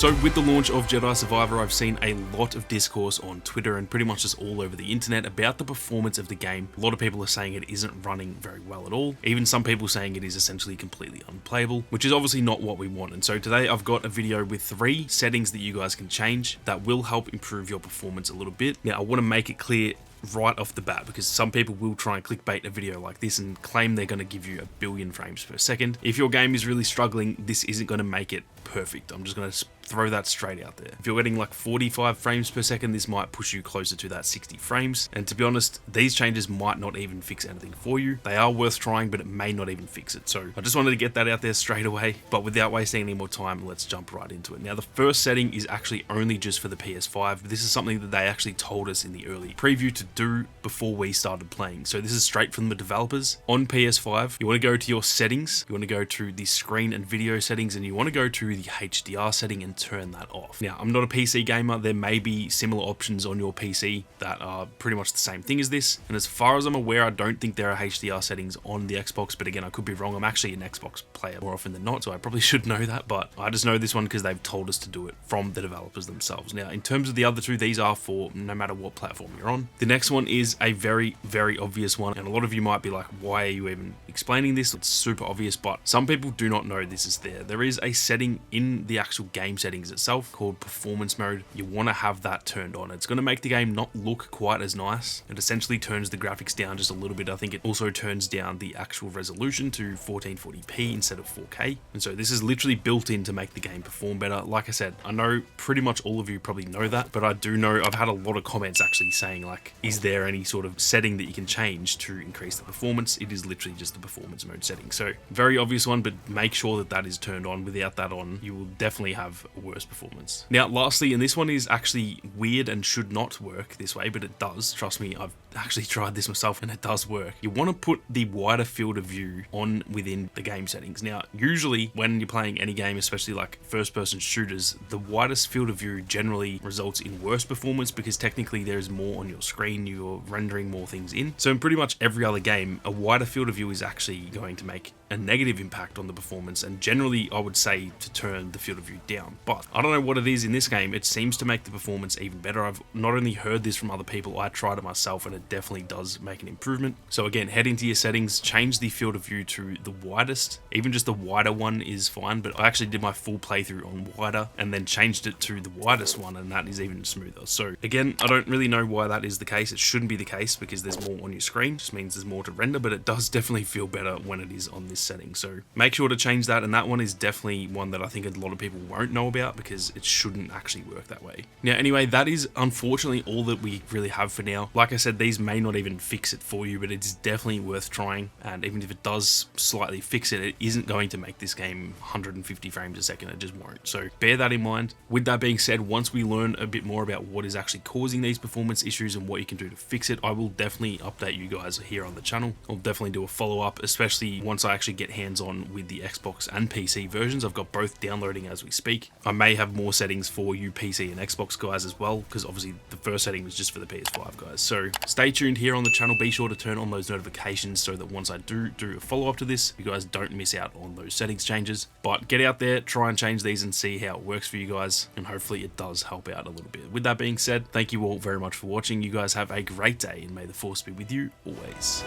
So with the launch of Jedi Survivor, I've seen a lot of discourse on Twitter and pretty much just all over the internet about the performance of the game. A lot of people are saying it isn't running very well at all. Even some people saying it is essentially completely unplayable, which is obviously not what we want. And so today I've got a video with 3 settings that you guys can change that will help improve your performance a little bit. Now, I want to make it clear right off the bat, because some people will try and clickbait a video like this and claim they're going to give you 1 billion frames per second. If your game is really struggling, this isn't going to make it perfect. I'm just going to throw that straight out there. If you're getting like 45 frames per second, this might push you closer to that 60 frames. And to be honest, these changes might not even fix anything for you. They are worth trying, but it may not even fix it. So I just wanted to get that out there straight away. But without wasting any more time, let's jump right into it. Now, the first setting is actually only just for the PS5. This is something that they actually told us in the early preview to do before we started playing. So this is straight from the developers. On PS5, you want to go to your settings, you want to go to the screen and video settings, and you want to go to the HDR setting and turn that off. Now, I'm not a PC gamer. There may be similar options on your PC that are pretty much the same thing as this. And as far as I'm aware, I don't think there are HDR settings on the Xbox, but again, I could be wrong. I'm actually an Xbox player more often than not, so I probably should know that, but I just know this one because they've told us to do it from the developers themselves. Now, in terms of the other 2, these are for no matter what platform you're on. The next one is a very, very obvious one, and a lot of you might be like, why are you even explaining this? It's super obvious, but some people do not know this is there. There is a setting in the actual game settings itself called performance mode. You want to have that turned on. It's going to make the game not look quite as nice. It essentially turns the graphics down just a little bit. I think it also turns down the actual resolution to 1440p instead of 4K. And so this is literally built in to make the game perform better. Like I said, I know pretty much all of you probably know that, but I do know I've had a lot of comments actually saying like, is there any sort of setting that you can change to increase the performance? It is literally just the performance mode setting. So very obvious one, but make sure that that is turned on. Without that on, you will definitely have worse performance. Now, lastly, and this one is actually weird and should not work this way, but it does. Trust me, I've actually tried this myself and it does work. You want to put the wider field of view on within the game settings. Now, usually when you're playing any game, especially like first-person shooters, the widest field of view generally results in worse performance because technically there's more on your screen, you're rendering more things in. So in pretty much every other game, a wider field of view is actually going to make a negative impact on the performance, and generally I would say to turn the field of view down. But I don't know what it is in this game, it seems to make the performance even better. I've not only heard this from other people, I tried it myself and it definitely does make an improvement. So again, head into your settings, change the field of view to the widest. Even just the wider one is fine, but I actually did my full playthrough on wider and then changed it to the widest one, and that is even smoother. So again, I don't really know why that is the case. It shouldn't be the case because there's more on your screen, just means there's more to render, but it does definitely feel better when it is on this setting. So make sure to change that, and that one is definitely one that I think a lot of people won't know about because it shouldn't actually work that way. Now anyway, that is unfortunately all that we really have for now. Like I said, these may not even fix it for you, but it's definitely worth trying, and even if it does slightly fix it, it isn't going to make this game 150 frames a second. It just won't. So bear that in mind. With that being said, once we learn a bit more about what is actually causing these performance issues and what you can do to fix it, I will definitely update you guys here on the channel. I'll definitely do a follow-up, especially once I actually get hands-on with the Xbox and PC versions. I've got both downloading as we speak. I may have more settings for you PC and Xbox guys as well, because obviously the first setting was just for the PS5 guys. So stay tuned here on the channel. Be sure to turn on those notifications so that once I do a follow-up to this, you guys don't miss out on those settings changes. But get out there, try and change these and see how it works for you guys, and hopefully it does help out a little bit. With that being said, thank you all very much for watching. You guys have a great day, and may the force be with you always.